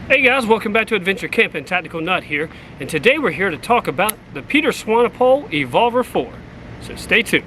Hey guys, welcome back to Adventure Camping. Tactical Nut here, and today we're here to talk about the Peter Swanepole Evolver 4. So stay tuned.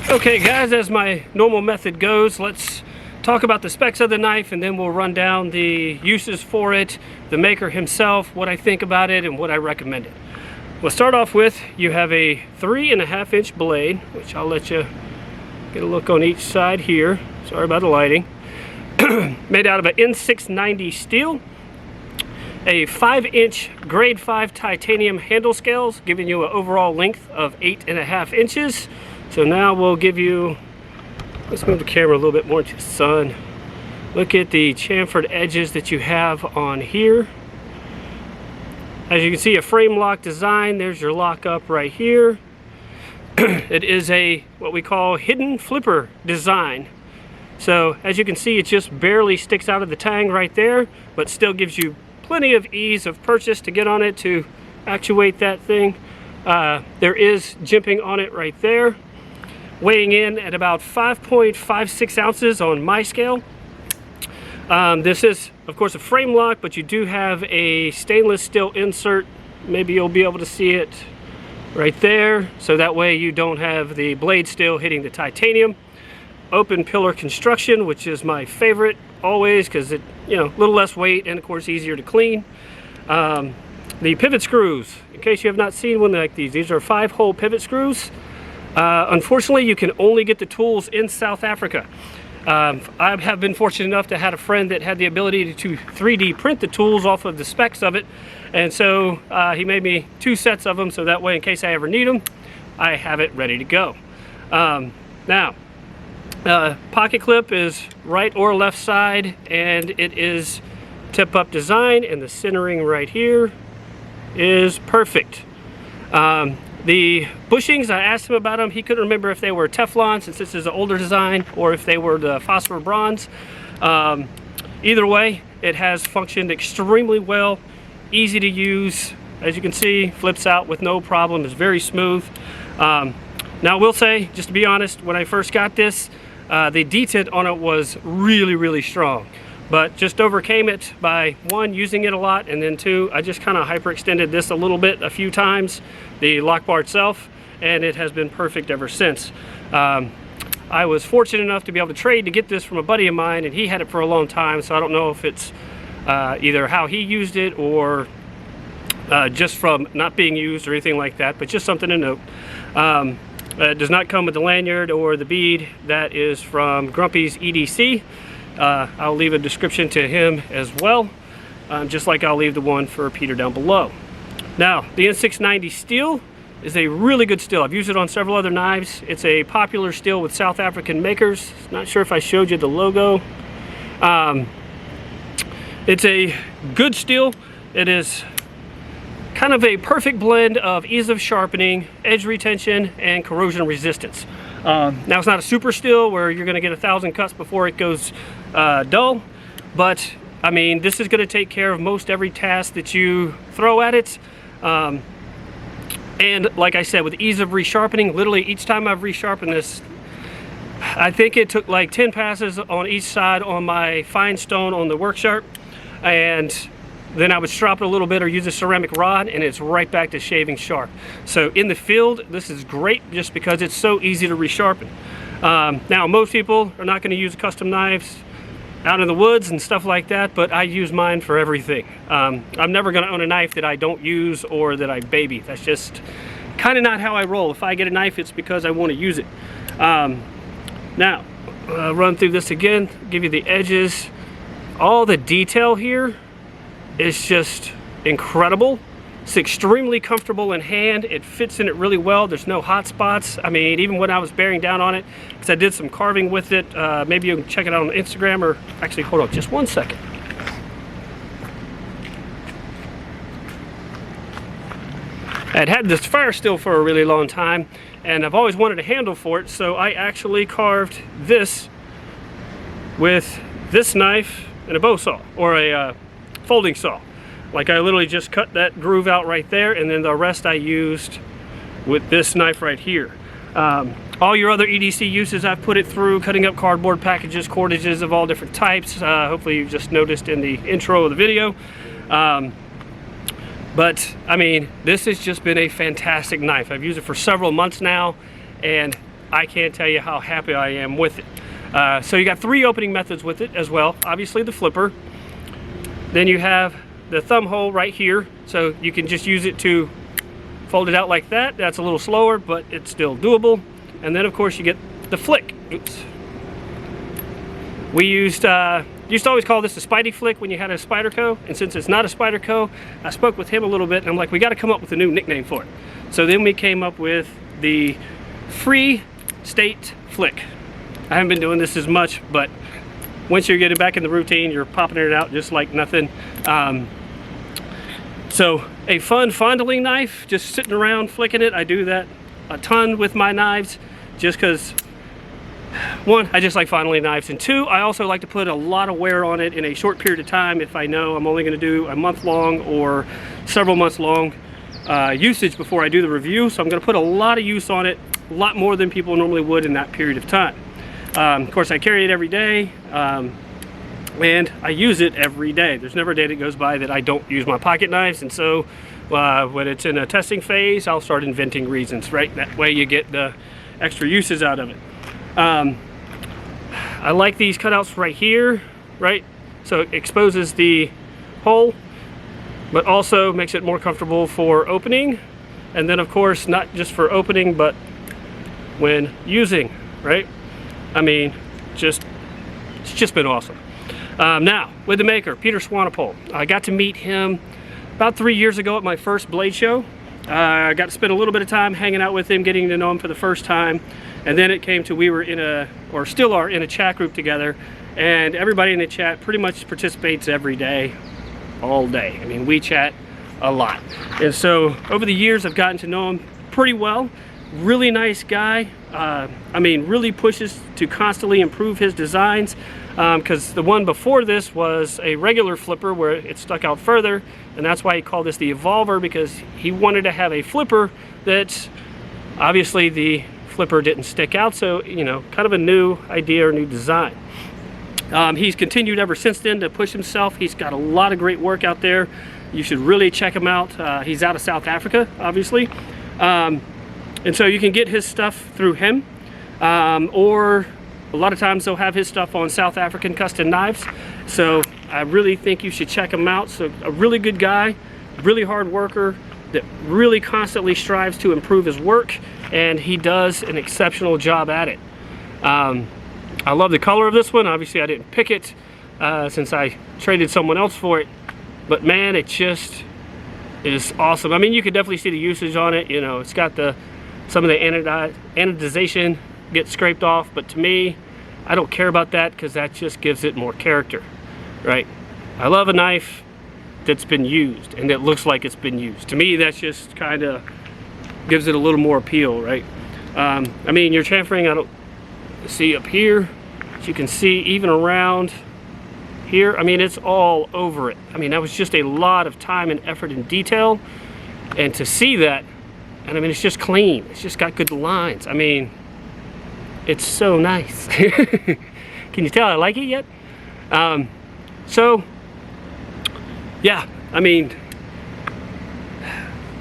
Okay guys, as my normal method goes, let's talk about the specs of the knife and then we'll run down the uses for it, the maker himself, what I think about it, and what I recommend it. We'll start off with, you have a 3.5 inch blade, which I'll let you get a look on each side here. Sorry about the lighting. Made out of an N690 steel. A 5-inch grade 5 titanium handle scales, giving you an overall length of 8.5 inches. So now we'll give you, let's move the camera a little bit more to the sun. Look at the chamfered edges that you have on here. As you can see, a frame lock design. There's your lock up right here. It is a, what we call hidden flipper design. So as you can see, it just barely sticks out of the tang right there, but still gives you plenty of ease of purchase to get on it to actuate that thing. There is jimping on it right there, weighing in at about 5.56 ounces on my scale. This is, of course, a frame lock, but you do have a stainless steel insert. Maybe you'll be able to see it right there. So that way you don't have the blade steel hitting the titanium. Open pillar construction, which is my favorite always, because it, a little less weight and of course easier to clean. The pivot screws, in case you have not seen one like these are 5-hole pivot screws. Unfortunately, you can only get the tools in South Africa. I have been fortunate enough to have a friend that had the ability to 3D print the tools off of the specs of it, and so he made me 2 sets of them, so that way in case I ever need them, I have it ready to go. Now, pocket clip is right or left side, and it is tip-up design, and the centering right here is perfect. The bushings, I asked him about them. He couldn't remember if they were Teflon, since this is an older design, or if they were the phosphor bronze. Either way, it has functioned extremely well, easy to use. As you can see, flips out with no problem, is very smooth. Now I will say, just to be honest, when I first got this, the detent on it was really strong. But just overcame it by 1, using it a lot, and then 2, I just kind of hyperextended this a little bit a few times, the lock bar itself, and it has been perfect ever since. I was fortunate enough to be able to trade to get this from a buddy of mine, and he had it for a long time, so I don't know if it's either how he used it or just from not being used or anything like that, but just something to note. It does not come with the lanyard or the bead. That is from Grumpy's EDC. I'll leave a description to him as well, just like I'll leave the one for Peter down below. Now, the N690 steel is a really good steel. I've used it on several other knives. It's a popular steel with South African makers. Not sure if I showed you the logo. It's a good steel. It is kind of a perfect blend of ease of sharpening, edge retention, and corrosion resistance. Now, it's not a super steel where you're going to get 1,000 cuts before it goes dull, but I mean, this is going to take care of most every task that you throw at it. And like I said, with ease of resharpening, literally each time I've resharpened this, I think it took like 10 passes on each side on my fine stone on the work sharp, and then I would strop it a little bit or use a ceramic rod, and it's right back to shaving sharp. So in the field, this is great just because it's so easy to resharpen. Now, most people are not going to use custom knives out in the woods and stuff like that, but I use mine for everything. I'm never going to own a knife that I don't use or that I baby. That's just kind of not how I roll. If I get a knife, it's because I want to use it. Now, run through this again, give you the edges. All the detail here is just incredible. It's extremely comfortable in hand. It fits in it really well. There's no hot spots. I mean, even when I was bearing down on it, because I did some carving with it, maybe you can check it out on Instagram, or actually, hold on just one second. I'd had this fire still for a really long time, and I've always wanted a handle for it, so I actually carved this with this knife and a bow saw, or a folding saw. Like, I literally just cut that groove out right there, and then the rest I used with this knife right here. All your other EDC uses, I've put it through cutting up cardboard packages, cordages of all different types. Hopefully you've just noticed in the intro of the video. But I mean, this has just been a fantastic knife. I've used it for several months now, and I can't tell you how happy I am with it. So you got 3 opening methods with it as well. Obviously the flipper. Then you have the thumb hole right here, so you can just use it to fold it out like that. That's a little slower, but it's still doable. And then of course you get the flick. Oops. We used to always call this a Spidey flick when you had a Spyderco, and since it's not a Spyderco, I spoke with him a little bit, and I'm like, we got to come up with a new nickname for it. So then we came up with the Free State Flick. I haven't been doing this as much, but once you're getting back in the routine, you're popping it out just like nothing. So a fun fondling knife, just sitting around flicking it. I do that a ton with my knives just because, 1, I just like fondling knives, and 2, I also like to put a lot of wear on it in a short period of time if I know I'm only going to do a month long or several months long usage before I do the review. So I'm going to put a lot of use on it, a lot more than people normally would in that period of time. Of course, I carry it every day, and I use it every day. There's never a day that goes by that I don't use my pocket knives, and so when it's in a testing phase, I'll start inventing reasons, right? That way you get the extra uses out of it. I like these cutouts right here, right? So it exposes the hole, but also makes it more comfortable for opening. And then of course, not just for opening, but when using, right? I mean, it's just been awesome. Now, with the maker, Peter Swanepole. I got to meet him about 3 years ago at my first blade show. I got to spend a little bit of time hanging out with him, getting to know him for the first time. And then it came to, we were in a, or still are, in a chat group together. And everybody in the chat pretty much participates every day, all day. I mean, we chat a lot. And so over the years, I've gotten to know him pretty well. Really nice guy. I mean, really pushes to constantly improve his designs, because the one before this was a regular flipper where it stuck out further, and that's why he called this the Evolver, because he wanted to have a flipper that obviously the flipper didn't stick out, so, you know, kind of a new idea or new design. He's continued ever since then to push himself. He's got a lot of great work out there. You should really check him out. He's out of South Africa, obviously. And so you can get his stuff through him, or a lot of times they'll have his stuff on South African Custom Knives. So I really think you should check him out. So a really good guy, really hard worker that really constantly strives to improve his work, and he does an exceptional job at it. I love the color of this one. Obviously I didn't pick it since I traded someone else for it, but man, it just is awesome. I mean, you could definitely see the usage on it. You know, it's got some of the anodization gets scraped off, but to me, I don't care about that because that just gives it more character, right? I love a knife that's been used and that looks like it's been used. To me, that's just kind of gives it a little more appeal, right? I mean, your chamfering, I don't see up here, as you can see, even around here, I mean, it's all over it. I mean, that was just a lot of time and effort and detail, and to see that, and I mean, it's just clean. It's just got good lines. I mean, it's so nice. Can you tell I like it yet? So, yeah, I mean,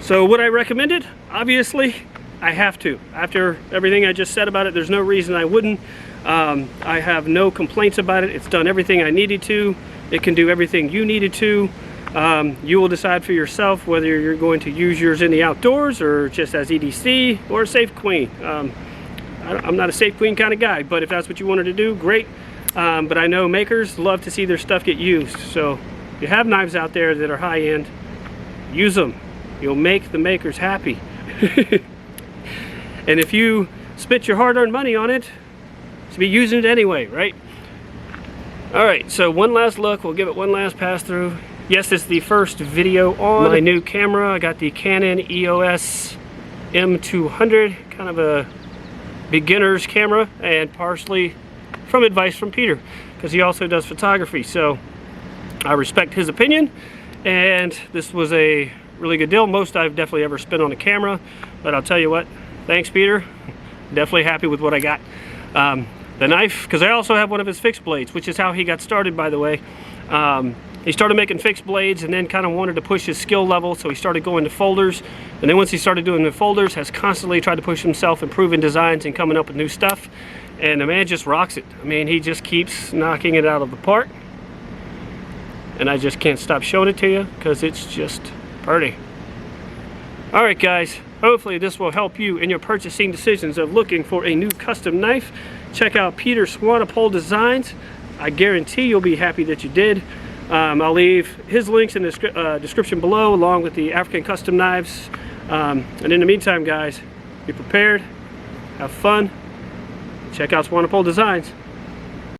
so would I recommend it? Obviously, I have to. After everything I just said about it, there's no reason I wouldn't. I have no complaints about it. It's done everything I needed to. It can do everything you needed to. You will decide for yourself whether you're going to use yours in the outdoors or just as EDC or a safe queen. I'm not a safe queen kind of guy, but if that's what you wanted to do, great. But I know makers love to see their stuff get used. So if you have knives out there that are high-end, use them. You'll make the makers happy. And if you spent your hard-earned money on it, to be using it anyway, right? All right, so one last look. We'll give it one last pass through. Yes, this is the first video on my new camera. I got the Canon EOS M200, kind of a beginner's camera, and partially from advice from Peter, because he also does photography. So I respect his opinion, and this was a really good deal. Most I've definitely ever spent on a camera, but I'll tell you what, thanks Peter. Definitely happy with what I got. The knife, because I also have one of his fixed blades, which is how he got started, by the way. He started making fixed blades and then kind of wanted to push his skill level, so he started going to folders. And then once he started doing the folders, has constantly tried to push himself, improving designs and coming up with new stuff. And the man just rocks it. I mean, he just keeps knocking it out of the park. And I just can't stop showing it to you because it's just pretty. All right, guys. Hopefully this will help you in your purchasing decisions of looking for a new custom knife. Check out Peter Swanepole Designs. I guarantee you'll be happy that you did. I'll leave his links in the description below, along with the African custom knives. And in the meantime, guys, be prepared, have fun, check out Swanepole Designs.